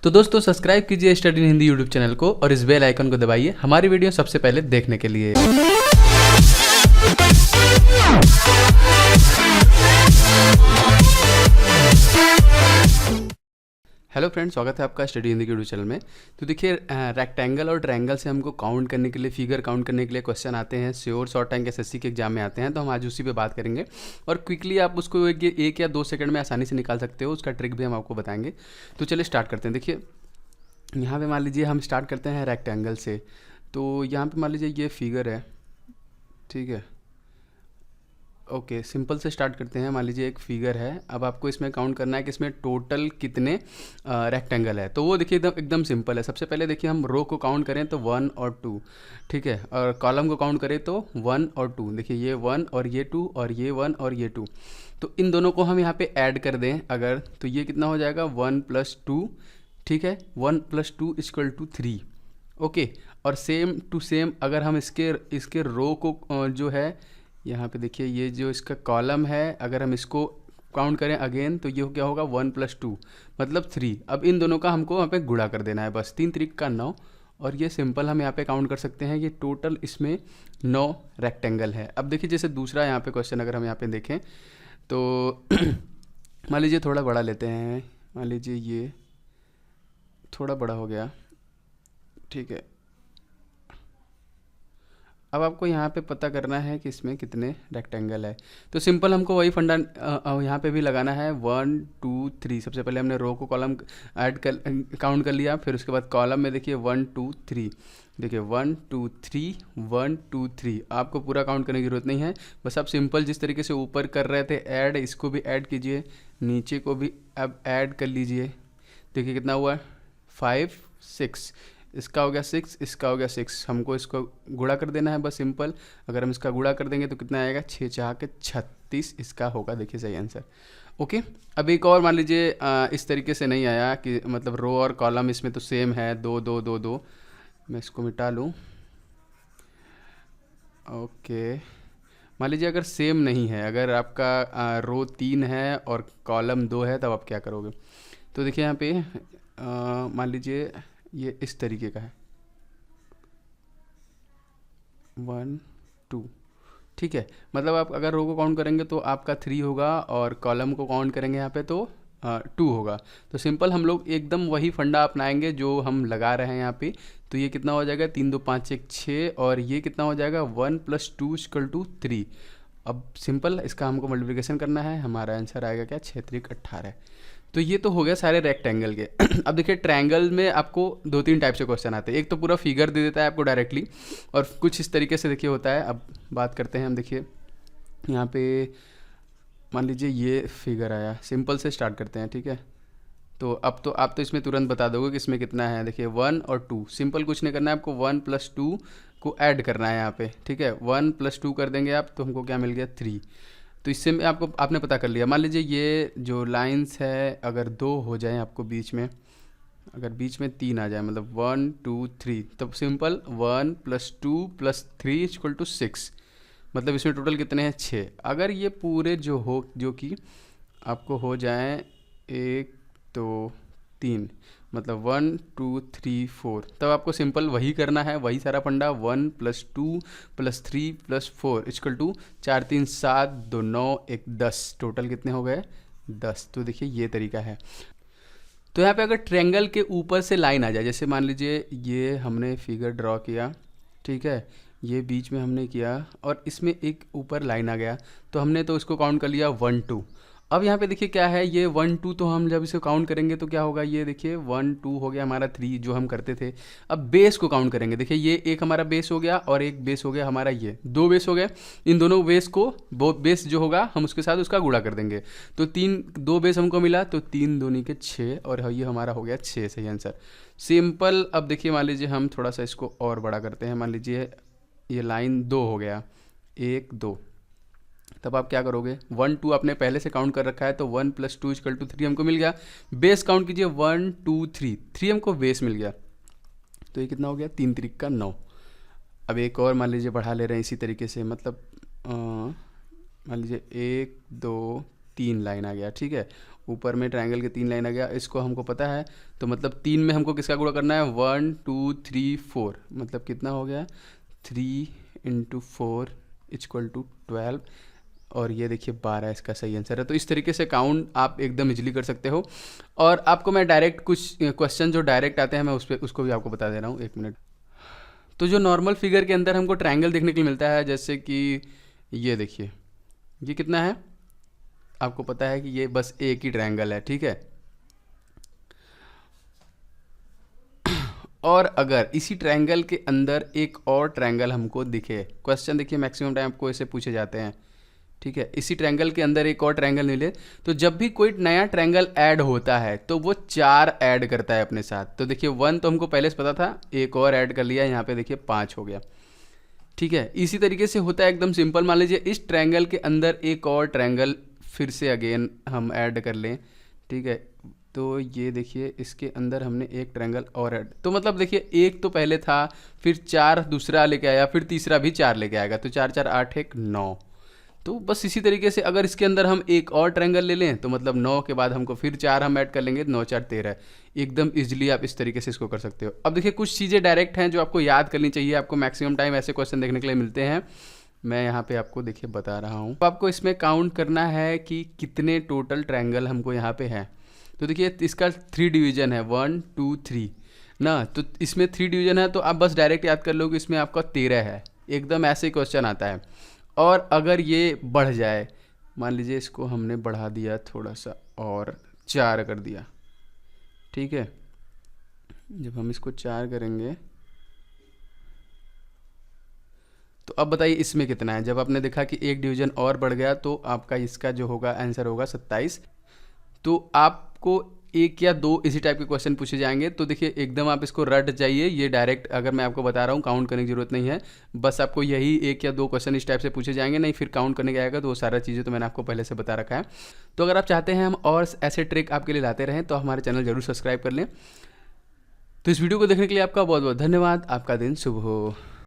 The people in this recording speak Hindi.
तो दोस्तों सब्सक्राइब कीजिए study in Hindi YouTube channel को और इस बेल आइकन को दबाइए हमारी वीडियो सबसे पहले देखने के लिए। हेलो फ्रेंड्स, स्वागत है आपका स्टडी हिंदी के यूट्यूब चैनल में। तो देखिए रेक्टेंगल और ट्रायंगल से हमको काउंट करने के लिए, फिगर काउंट करने के लिए क्वेश्चन आते हैं, श्योर शॉर्ट टैंक एसएससी के एग्जाम में आते हैं। तो हम आज उसी पे बात करेंगे और क्विकली आप उसको एक या 2 सेकंड में आसानी से निकाल सकते हो। उसका ट्रिक भी हम आपको बताएंगे। तो चलिए स्टार्ट करते हैं। देखिए यहाँ पे मान लीजिए हम स्टार्ट करते हैं रेक्टेंगल से। तो यहाँ पे मान लीजिए ये फिगर है, ठीक है। ओके, सिंपल से स्टार्ट करते हैं। मान लीजिए एक फिगर है, अब आपको इसमें काउंट करना है कि इसमें टोटल कितने रेक्टेंगल है। तो वो देखिए एकदम सिंपल है। सबसे पहले देखिए हम रो को काउंट करें तो 1 और 2, ठीक है, और कॉलम को काउंट करें तो 1 और 2। देखिए ये 1 और ये 2 और ये 1 और ये 2। तो इन दोनों को हम यहाँ पे ऐड कर दें अगर, तो ये कितना हो जाएगा 1 + 2, ठीक है। 1 + 2 = 3। ओके, और सेम टू सेम अगर हम इसके रो को जो है यहाँ पे देखिए, ये जो इसका कॉलम है अगर हम इसको काउंट करें अगेन तो ये क्या होगा 1 + 2 मतलब 3। अब इन दोनों का हमको यहाँ पे गुणा कर देना है, बस 3 3 का 9। और ये सिंपल हम यहाँ पे काउंट कर सकते हैं कि टोटल इसमें 9 रेक्टेंगल है। अब देखिए जैसे दूसरा यहाँ पे क्वेश्चन अगर हम यहाँ पे देखें तो मान लीजिए थोड़ा बड़ा लेते हैं। मान लीजिए ये थोड़ा बड़ा हो गया, ठीक है। अब आपको यहाँ पे पता करना है कि इसमें कितने रेक्टेंगल है। तो सिंपल हमको वही फंडा यहाँ पे भी लगाना है, 1 2 3। सबसे पहले हमने रो को कॉलम ऐड कर काउंट कर लिया, फिर उसके बाद कॉलम में देखिए 1 2 3। देखिए 1 2 3 1 2 3। आपको पूरा काउंट करने की जरूरत नहीं है, बस आप सिंपल जिस तरीके से ऊपर कर रहे थे ऐड, इसको भी ऐड कीजिए, नीचे को भी अब ऐड कर लीजिए। देखिए कितना हुआ 5 6। इसका हो गया 6, इसका हो गया 6। हमको इसको गुणा कर देना है बस सिंपल। अगर हम इसका गुणा कर देंगे तो कितना आएगा 6 4 के 36। इसका होगा देखिए सही आंसर। ओके, अब एक और मान लीजिए इस तरीके से नहीं आया कि मतलब रो और कॉलम इसमें तो सेम है, 2 2 2 2। मैं इसको मिटा लूँ। ओके, मान लीजिए अगर सेम नहीं है, अगर आपका रो 3 है और कॉलम 2 है, तब आप क्या करोगे। तो देखिए यहाँ पे मान लीजिए ये इस तरीके का है 1 2, ठीक है। मतलब आप अगर रो को काउंट करेंगे तो आपका 3 होगा और कॉलम को काउंट करेंगे यहाँ पे तो 2 होगा। तो सिंपल हम लोग एकदम वही फंडा अपनाएंगे जो हम लगा रहे हैं यहाँ पे। तो ये कितना हो जाएगा 3 2 5 1 6, और ये कितना हो जाएगा 1 + 2 = 3। अब सिंपल इसका हमको मल्टीप्लिकेशन करना है, हमारा आंसर आएगा क्या 6 3 18। तो ये तो हो गया सारे रेक्टेंगल के। अब देखिए ट्रायंगल में आपको 2 3 टाइप से क्वेश्चन आते हैं। एक तो पूरा फिगर दे देता है आपको डायरेक्टली, और कुछ इस तरीके से देखिए होता है। अब बात करते हैं हम। देखिए यहाँ पे मान लीजिए ये फिगर आया, सिंपल से स्टार्ट करते हैं, ठीक है। तो अब तो आप तो इसमें तुरंत बता दोगे कि इसमें कितना है। देखिए 1 और 2, सिंपल कुछ नहीं करना है आपको, 1 + 2 को ऐड करना है यहाँ पे, ठीक है। 1 + 2 कर देंगे आप तो हमको क्या मिल गया 3। तो इससे में आपने पता कर लिया। मान लीजिए ये जो लाइंस है अगर 2 हो जाए आपको बीच में, अगर बीच में 3 आ जाए मतलब 1 2 3, तब सिंपल 1 + 2 + 3 = 6। मतलब इसमें टोटल कितने हैं 6। अगर ये पूरे जो कि आपको हो जाए 1 2 3, मतलब 1 2 3 4, तब आपको सिंपल वही करना है, वही सारा फंडा। 1 + 2 + 3 + 4 = 4 3 7 2 9 1 10। टोटल कितने हो गए 10। तो देखिए ये तरीका है। तो यहाँ पे अगर ट्रायंगल के ऊपर से लाइन आ जाए, जैसे मान लीजिए ये हमने फिगर ड्रॉ किया, ठीक है, ये बीच में हमने किया और इसमें एक ऊपर लाइन आ गया, तो हमने तो इसको काउंट कर लिया 1 2। अब यहाँ पे देखिए क्या है ये 1 2, तो हम जब इसे काउंट करेंगे तो क्या होगा, ये देखिए 1 2 हो गया हमारा 3 जो हम करते थे। अब बेस को काउंट करेंगे। देखिए ये एक हमारा बेस हो गया और एक बेस हो गया हमारा, ये 2 बेस हो गए। इन दोनों बेस को बेस जो होगा हम उसके साथ उसका गुणा कर देंगे। तो 2 बेस हमको मिला, तो 3 दूनी के 6, और ये हमारा हो गया 6, सही आंसर। सिंपल। अब देखिए मान लीजिए हम थोड़ा सा इसको और बड़ा करते हैं। मान लीजिए ये लाइन 2 हो गया, 1 2, तब आप क्या करोगे 1 2 आपने पहले से काउंट कर रखा है, तो 1 + 2 = 3 हमको मिल गया। बेस काउंट कीजिए 1 2 3, 3 हमको बेस मिल गया। तो ये कितना हो गया 3 3 का 9। अब एक और मान लीजिए बढ़ा ले रहे हैं इसी तरीके से, मतलब मान लीजिए 1 2 3 लाइन आ गया, ठीक है। ऊपर में ट्रायंगल के 3 लाइन आ गया, इसको हमको पता है, तो मतलब 3 में हमको किसका गुणा करना है, 1 2 3 4, मतलब कितना हो गया 3 × 4 = 12, और ये देखिए 12 इसका सही आंसर है। तो इस तरीके से काउंट आप एकदम इजीली कर सकते हो। और आपको मैं डायरेक्ट कुछ क्वेश्चन जो डायरेक्ट आते हैं मैं उसको भी आपको बता दे रहा हूँ, 1 मिनट। तो जो नॉर्मल फिगर के अंदर हमको ट्रायंगल देखने के लिए मिलता है, जैसे कि ये देखिए, ये कितना है, आपको पता है कि ये बस एक ही ट्रायंगल है, ठीक है। और अगर इसी ट्रायंगल के अंदर एक और ट्रायंगल हमको दिखे, क्वेश्चन देखिए मैक्सिमम टाइम आपको ऐसे पूछे जाते हैं, ठीक है, इसी ट्रायंगल के अंदर एक और ट्रायंगल मिले, तो जब भी कोई नया ट्रायंगल ऐड होता है तो वो 4 ऐड करता है अपने साथ। तो देखिए 1 तो हमको पहले से पता था, एक और ऐड कर लिया, यहाँ पे देखिए 5 हो गया, ठीक है। इसी तरीके से होता है एकदम सिंपल। मान लीजिए इस ट्रायंगल के अंदर एक और ट्रायंगल फिर से अगेन हम ऐड कर लें, ठीक है, तो ये देखिए इसके अंदर हमने एक ट्रायंगल और ऐड, तो मतलब देखिए एक तो पहले था, फिर 4 दूसरा लेके आया, फिर तीसरा भी 4 लेके आएगा, तो 4 4 8 1 9। तो बस इसी तरीके से अगर इसके अंदर हम एक और ट्रायंगल ले लें तो मतलब 9 के बाद हमको फिर 4 हम ऐड कर लेंगे, 9 4 13। एकदम इजीली आप इस तरीके से इसको कर सकते हो। अब देखिए कुछ चीज़ें डायरेक्ट हैं जो आपको याद करनी चाहिए, आपको मैक्सिमम टाइम ऐसे क्वेश्चन देखने के लिए मिलते हैं। मैं यहाँ पे आपको देखिए बता रहा हूँ। तो आपको इसमें काउंट करना है कि कितने टोटल ट्रायंगल हमको यहाँ पे हैं। तो देखिए इसका 3 डिवीजन है, 1 2 3 ना, तो इसमें 3 डिवीजन है, तो आप बस डायरेक्ट याद कर लो कि इसमें आपका 13 है। एकदम ऐसे ही क्वेश्चन आता है। और अगर ये बढ़ जाए, मान लीजिए इसको हमने बढ़ा दिया थोड़ा सा और 4 कर दिया, ठीक है, जब हम इसको 4 करेंगे तो अब बताइए इसमें कितना है। जब आपने देखा कि एक डिवीजन और बढ़ गया तो आपका इसका जो होगा आंसर होगा 27। तो आपको एक या दो इसी टाइप के क्वेश्चन पूछे जाएंगे, तो देखिए एकदम आप इसको रट जाइए। ये डायरेक्ट अगर मैं आपको बता रहा हूँ काउंट करने की ज़रूरत नहीं है, बस आपको यही एक या दो क्वेश्चन इस टाइप से पूछे जाएंगे, नहीं फिर काउंट करने के आएगा तो वो सारा चीज़ें तो मैंने आपको पहले से बता रखा है। तो अगर आप चाहते हैं हम और ऐसे ट्रिक आपके लिए लाते रहें तो हमारे चैनल जरूर सब्सक्राइब कर लें। तो इस वीडियो को देखने के लिए आपका बहुत बहुत धन्यवाद। आपका दिन शुभ हो।